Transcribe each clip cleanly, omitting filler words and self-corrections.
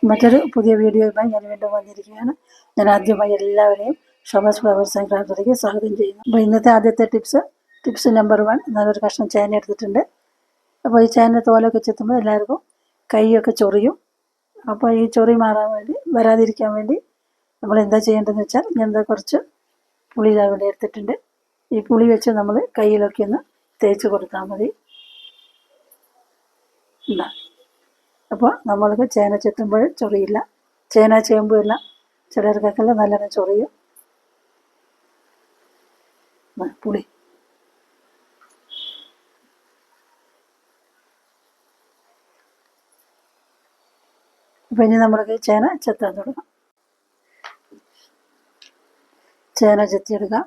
മറ്റൊരു പുതിയ വീഡിയോയുമായി ഞാൻ വീണ്ടും വന്നിരിക്കുകയാണ്. ഞാൻ ആദ്യമായി എല്ലാവരെയും ഷോബാസ് ഫ്ലവേഴ്സ് ആൻഡ് ക്രാഫ്റ്റിലേക്ക് സ്വാഗതം ചെയ്യുന്നു. അപ്പോൾ ഇന്നത്തെ ആദ്യത്തെ ടിപ്സ് നമ്പർ 1, നല്ലൊരു കഷ്ണം ചേന എടുത്തിട്ടുണ്ട്. അപ്പോൾ ഈ ചേന തോലൊക്കെ ചെത്തുമ്പോൾ എല്ലാവർക്കും കൈയൊക്കെ ചൊറിയും. അപ്പോൾ ഈ ചൊറി വരാതിരിക്കാൻ വേണ്ടി നമ്മൾ എന്താ ചെയ്യേണ്ടതെന്ന് വെച്ചാൽ, ഞാൻ കുറച്ച് പുളി ഇവിടെ എടുത്തിട്ടുണ്ട്. ഈ പുളി വെച്ച് നമ്മൾ കയ്യിലൊക്കെ ഒന്ന് തേച്ച് കൊടുത്താൽ മതി. അപ്പോൾ നമ്മൾക്ക് ചേന ചെത്തുമ്പോൾ ചൊറിയില്ല. ചേന ചേമ്പുമെല്ലാം ചിലർക്കൊക്കെ നല്ലോണം ചൊറിയും. പുളി അപ്പം ഇനി നമ്മൾക്ക് ചേന ചെത്താൻ തുടങ്ങാം. ചേന ചെത്തിയെടുക്കാം.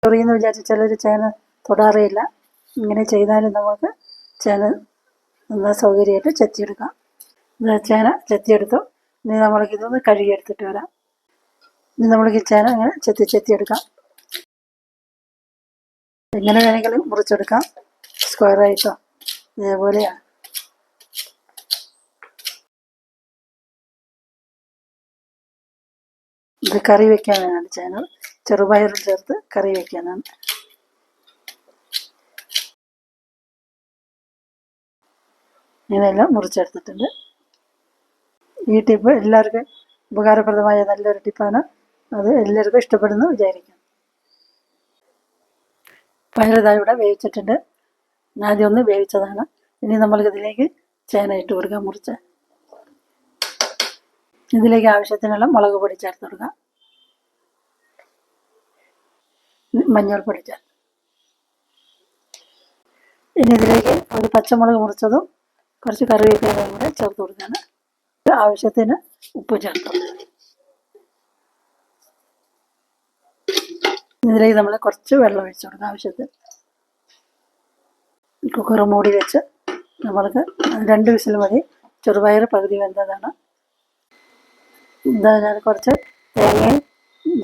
ചൊറിയെന്ന് വിചാരിച്ച് ചിലർ ചേന തൊടാറേയില്ല. ഇങ്ങനെ ചെയ്താലും നമുക്ക് ചേന നന്നായി സൗകര്യമായിട്ട് ചെത്തിയെടുക്കാം. ചേന ചെത്തിയെടുത്തു. ഇനി നമ്മൾക്കിതൊന്ന് കഴുകിയെടുത്തിട്ട് വരാം. ഇനി നമ്മൾക്ക് ഈ ചേന അങ്ങനെ ചെത്തിയെടുക്കാം. എങ്ങനെ വേണമെങ്കിലും മുറിച്ചെടുക്കാം, സ്ക്വയറായിട്ടോ ഇതേപോലെയാണ്. ഇത് കറി വെക്കാനാണ് ചേന, ചെറുപയറും ചേർത്ത് കറി വെക്കാനാണ്. ഇങ്ങനെയെല്ലാം മുറിച്ചെടുത്തിട്ടുണ്ട്. ഈ ടിപ്പ് എല്ലാവർക്കും ഉപകാരപ്രദമായ നല്ലൊരു ടിപ്പാണ്. അത് എല്ലാവർക്കും ഇഷ്ടപ്പെടുന്നു വിചാരിക്കും. പയറിതാ ഇവിടെ വേവിച്ചിട്ടുണ്ട്. ആദ്യം ഒന്ന് വേവിച്ചതാണ്. ഇനി നമ്മൾക്കിതിലേക്ക് ചേന ഇട്ട് കൊടുക്കാം. മുറിച്ച് ഇതിലേക്ക് ആവശ്യത്തിനുള്ള മുളക് പൊടി ചേർത്ത് കൊടുക്കാം. മഞ്ഞൾപ്പൊടി ചേർത്ത്. ഇനി ഇതിലേക്ക് ഒരു പച്ചമുളക് മുറിച്ചതും കുറച്ച് കറിവേപ്പിലയും കൂടെ ചേർത്ത് കൊടുക്കുകയാണ്. ആവശ്യത്തിന് ഉപ്പ് ചേർത്ത് കൊടുക്കുക. ഇതിലേക്ക് നമ്മൾ കുറച്ച് വെള്ളം ഒഴിച്ചു കൊടുക്കുക ആവശ്യത്തിന്. കുക്കർ മൂടി വെച്ച് നമ്മൾക്ക് 2 വിസിൽ മതി. ചെറുപയർ പകുതി വെന്തതാണ്. ഞാൻ കുറച്ച് തേങ്ങയും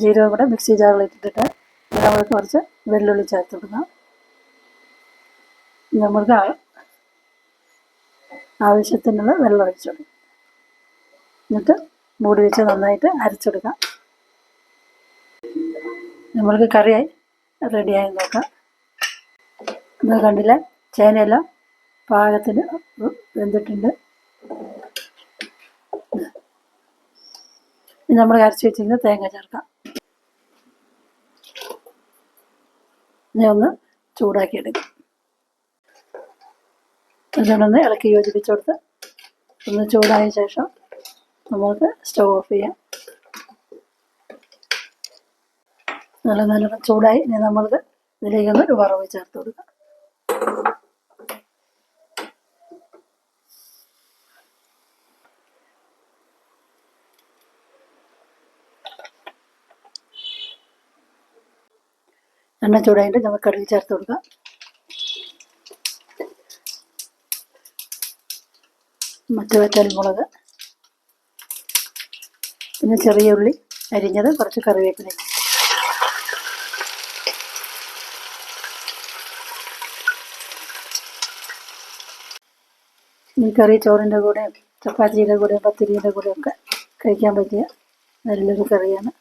ജീരകവും കൂടെ മിക്സി ജാറിൽ ഇട്ടിട്ട് നമ്മൾക്ക് കുറച്ച് വെള്ളുള്ളി ചേർത്ത് കൊടുക്കാം. നമ്മൾക്ക് ആവശ്യത്തിനുള്ള വെള്ളം ഒഴിച്ചു കൊടുക്കാം. എന്നിട്ട് മൂടി വെച്ച് നന്നായിട്ട് അരച്ചെടുക്കാം. നമ്മൾക്ക് കറിയായി റെഡിയായി നോക്കാം. നിങ്ങൾ കണ്ടില്ല, ചേനയെല്ലാം പാകത്തിന് വെന്തിട്ടുണ്ട്. ഇനി നമ്മൾ അരച്ച് വെച്ചിരുന്ന തേങ്ങ ചേർക്കാം. ഇനി ഒന്ന് ചൂടാക്കിയെടുക്കാം. അതിനൊന്ന് ഇളക്കി യോജിപ്പിച്ച് കൊടുത്ത് ഒന്ന് ചൂടായ ശേഷം നമുക്ക് സ്റ്റവ് ഓഫ് ചെയ്യാം. നല്ലോണം ചൂടായി. ഇനി നമ്മൾക്ക് ഇതിലേക്കൊന്ന് ഒരു വറവ് ചേർത്ത് കൊടുക്കാം. എണ്ണ ചൂടായിട്ട് നമുക്ക് കടുക് ചേർത്ത് കൊടുക്കാം. മറ്റു വറ്റൽമുളക്, പിന്നെ ചെറിയ ഉള്ളി അരിഞ്ഞത്, കുറച്ച് കറിവേപ്പില. ഈ കറി ചോറിൻ്റെ കൂടെ, ചപ്പാത്തിയുടെ കൂടെ, പത്തിരിയുടെ കൂടെയൊക്കെ കഴിക്കാൻ പറ്റിയ നല്ലൊരു കറിയാണ്.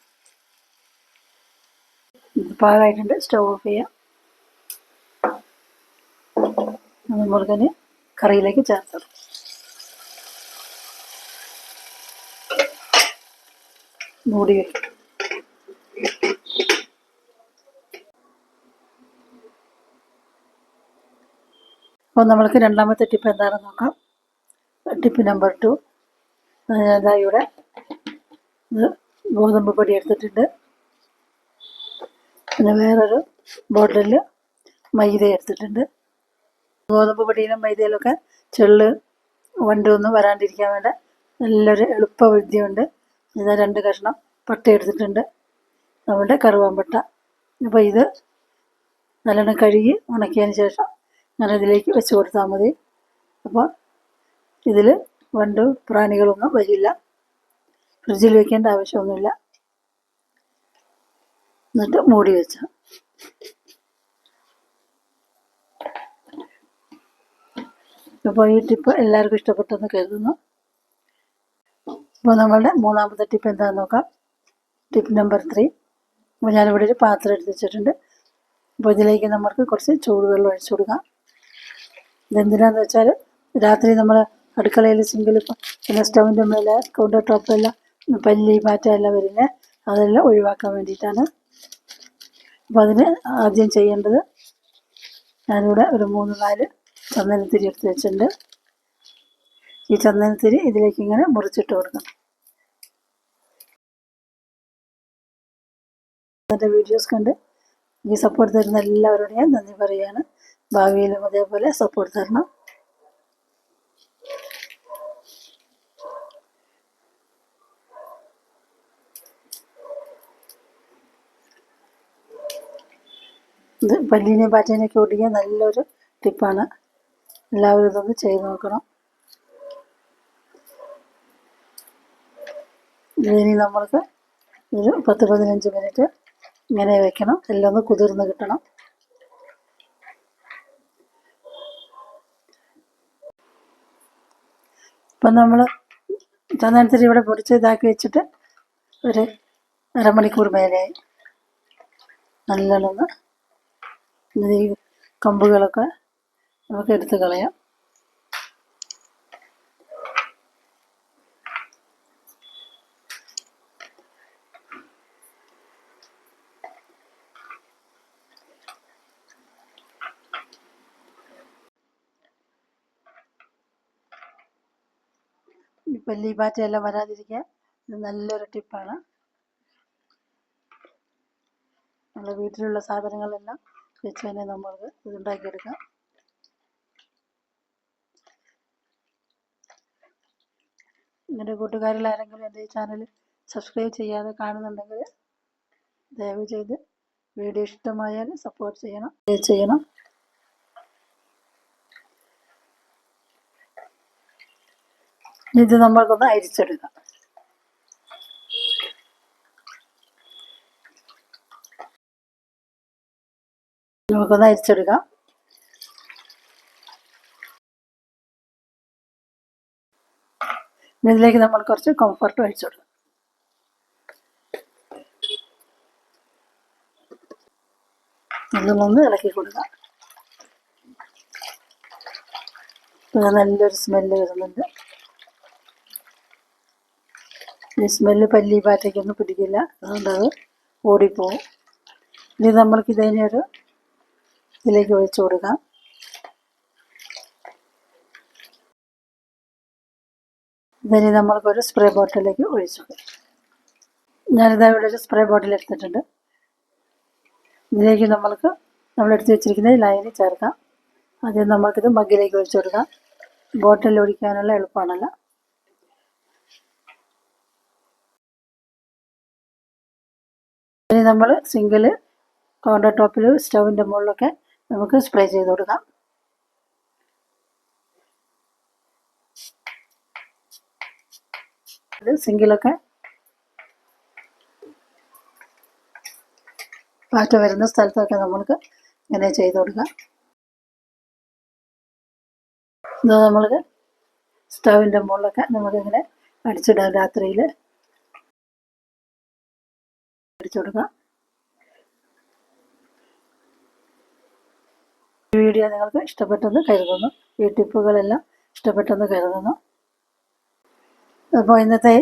പാകമായിട്ടുണ്ട്. സ്റ്റവ് ഓഫ് ചെയ്യാം. നമ്മൾക്കതിന് കറിയിലേക്ക് ചേർത്തത് മൂടി വയ്ക്കും. അപ്പോൾ നമ്മൾക്ക് രണ്ടാമത്തെ ടിപ്പ് എന്താണെന്ന് നോക്കാം. Tip number 2. ഇവിടെ ഗോതമ്പ് പൊടി എടുത്തിട്ടുണ്ട്. പിന്നെ വേറൊരു ബോട്ടിലിൽ മൈദ എടുത്തിട്ടുണ്ട്. ഗോതമ്പ് പൊടിയിലും മൈദയിലൊക്കെ ചെള്ള് വണ്ടൊന്നും വരാണ്ടിരിക്കാൻ വേണ്ട നല്ലൊരു എളുപ്പ വിദ്യയുണ്ട്. ഇത് 2 കഷ്ണം പട്ട എടുത്തിട്ടുണ്ട്, നമ്മുടെ കറുവാമ്പട്ട. അപ്പോൾ ഇത് നല്ലോണം കഴുകി ഉണക്കിയതിന് ശേഷം ഞാൻ ഇതിലേക്ക് വെച്ച് കൊടുത്താൽ മതി. അപ്പോൾ ഇതിൽ വണ്ട് പ്രാണികളൊന്നും വരില്ല. ഫ്രിഡ്ജിൽ വെക്കേണ്ട ആവശ്യമൊന്നുമില്ല. എന്നിട്ട് മൂടി വെച്ചാൽ അപ്പോൾ ഈ ടിപ്പ് എല്ലാവർക്കും ഇഷ്ടപ്പെട്ടെന്ന് കരുതുന്നു. അപ്പോൾ നമ്മളുടെ മൂന്നാമത്തെ ടിപ്പ് എന്താണെന്ന് നോക്കാം. Tip number 3. അപ്പോൾ ഞാനിവിടെ ഒരു പാത്രം എടുത്ത് വെച്ചിട്ടുണ്ട്. അപ്പോൾ ഇതിലേക്ക് നമുക്ക് കുറച്ച് ചൂടുവെള്ളം ഒഴിച്ചു കൊടുക്കാം. ഇതെന്തിനാന്ന് വെച്ചാൽ രാത്രി നമ്മൾ അടുക്കളയിൽ സിങ്കിൽ പിന്നെ സ്റ്റൗവിൻ്റെ മേലെ കൗണ്ടർ ടോപ്പെല്ലാം പല്ലി പാറ്റ എല്ലാം വരുന്നത് അതെല്ലാം ഒഴിവാക്കാൻ വേണ്ടിയിട്ടാണ്. അപ്പോൾ അതിന് ആദ്യം ചെയ്യേണ്ടത്, ഞാനിവിടെ ഒരു 3-4 ചന്ദനത്തിരി എടുത്ത് വെച്ചിട്ടുണ്ട്. ഈ ചന്ദനത്തിരി ഇതിലേക്ക് ഇങ്ങനെ മുറിച്ചിട്ട് കൊടുക്കണം. എൻ്റെ വീഡിയോസ് കണ്ട് ഈ സപ്പോർട്ട് തരുന്ന എല്ലാവരോടും ഞാൻ നന്ദി പറയുകയാണ്. ഭാവിയിലും അതേപോലെ സപ്പോർട്ട് തരണം. ഇത് പല്ലിനെയും പാറ്റേനെയൊക്കെ ഓടിക്കാൻ നല്ലൊരു ടിപ്പാണ്. എല്ലാവരും ഇതൊന്ന് ചെയ്ത് നോക്കണം. ഇനി നമ്മൾക്ക് ഒരു 10-15 മിനിറ്റ് ഇങ്ങനെ വെക്കണം. എല്ലാം ഒന്ന് കുതിർന്ന് കിട്ടണം. ഇപ്പം നമ്മൾ ചന്ദനത്തിരി ഇവിടെ പൊടിച്ച് ഇതാക്കി വെച്ചിട്ട് ഒരു അരമണിക്കൂർ മേലെയായി. നല്ലോണം ഈ കമ്പുകളൊക്കെ നമുക്ക് എടുത്ത് കളയാം. ഈ പല്ലി പാറ്റയെല്ലാം വരാതിരിക്കാൻ ഇത് നല്ലൊരു ടിപ്പാണ്. നമ്മുടെ വീട്ടിലുള്ള സാധനങ്ങളെല്ലാം വെച്ച് തന്നെ നമ്മൾക്ക് ഇതുണ്ടാക്കിയെടുക്കാം. എൻ്റെ കൂട്ടുകാരിൽ ആരെങ്കിലും എൻ്റെ ഈ ചാനൽ സബ്സ്ക്രൈബ് ചെയ്യാതെ കാണുന്നുണ്ടെങ്കിൽ ദയവ് ചെയ്ത് വീഡിയോ ഇഷ്ടമായാൽ സപ്പോർട്ട് ചെയ്യണം. ഇത് നമ്മൾക്കൊന്ന് അരിച്ചെടുക്കാം. നമുക്കൊന്ന് അരിച്ചെടുക്കാം. ഇതിലേക്ക് നമ്മൾ കുറച്ച് കംഫർട്ട് ഒഴിച്ചു കൊടുക്കാം. അതൊന്ന് ഇളക്കി കൊടുക്കാം. നല്ലൊരു സ്മെല്ല് വരുന്നുണ്ട്. ഈ സ്മെല്ല് പല്ലി പാറ്റയ്ക്കൊന്നും പിടിക്കില്ല, അതുകൊണ്ടത് ഓടിപ്പോവും. ഇനി നമ്മൾക്ക് ഇതിനൊരു ഇതിലേക്ക് ഒഴിച്ചു കൊടുക്കാം. ഇതിന് നമ്മൾക്കൊരു സ്പ്രേ ബോട്ടിലേക്ക് ഒഴിച്ചു കൊടുക്കാം. ഞാനിതാ ഇവിടെ ഒരു സ്പ്രേ ബോട്ടിൽ എടുത്തിട്ടുണ്ട്. ഇതിലേക്ക് നമ്മളെടുത്ത് വെച്ചിരിക്കുന്ന ലൈന് ചേർക്കാം. ആദ്യം നമ്മൾക്കിത് മഗ്ഗിലേക്ക് ഒഴിച്ചു കൊടുക്കാം. ബോട്ടിൽ ഒഴിക്കാനുള്ള എളുപ്പമാണല്ലോ. ഇനി നമ്മൾ സിങ്കിൽ, കൗണ്ടർ ടോപ്പിൽ, സ്റ്റൗവിൻ്റെ മുകളിലൊക്കെ നമുക്ക് സ്പ്രേ ചെയ്ത് കൊടുക്കാം. സിങ്കിലൊക്കെ പാറ്റ വരുന്ന സ്ഥലത്തൊക്കെ നമ്മൾക്ക് ഇങ്ങനെ ചെയ്ത് കൊടുക്കാം. ഇത് നമ്മൾക്ക് സ്റ്റൗവിൻ്റെ മുകളിലൊക്കെ നമുക്കിങ്ങനെ അടിച്ചിടാം. രാത്രിയിൽ അടിച്ചു കൊടുക്കാം. ഈ വീഡിയോ നിങ്ങൾക്ക് ഇഷ്ടപ്പെട്ടെന്ന് കരുതുന്നു. ഈ ടിപ്പുകളെല്ലാം ഇഷ്ടപ്പെട്ടെന്ന് കരുതുന്നു. അപ്പോൾ ഇന്നത്തെ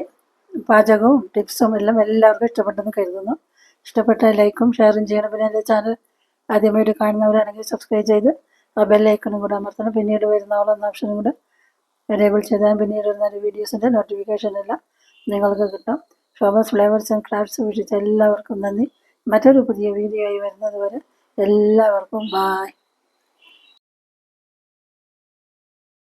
പാചകവും ടിപ്സും എല്ലാം എല്ലാവർക്കും ഇഷ്ടപ്പെട്ടെന്ന് കരുതുന്നു. ഇഷ്ടപ്പെട്ട ലൈക്കും ഷെയറും ചെയ്യണം. പിന്നെ എൻ്റെ ചാനൽ ആദ്യമായിട്ട് കാണുന്നവരാണെങ്കിൽ സബ്സ്ക്രൈബ് ചെയ്ത് ആ ബെല്ലൈക്കണും കൂടെ അമർത്തണം. പിന്നീട് വരുന്ന ഓളെന്ന ഓപ്ഷനും കൂടെ എനേബിൾ ചെയ്താൽ പിന്നീട് വരുന്ന വീഡിയോസിൻ്റെ നോട്ടിഫിക്കേഷൻ എല്ലാം നിങ്ങൾക്ക് കിട്ടും. ഷോബാസ് ഫ്ലേവേഴ്സ് ആൻഡ് ക്രാഫ്റ്റ്സ് വീക്ഷിച്ച എല്ലാവർക്കും നന്ദി. മറ്റൊരു പുതിയ വീഡിയോ ആയി വരുന്നത് വരെ എല്ലാവർക്കും ബായ്.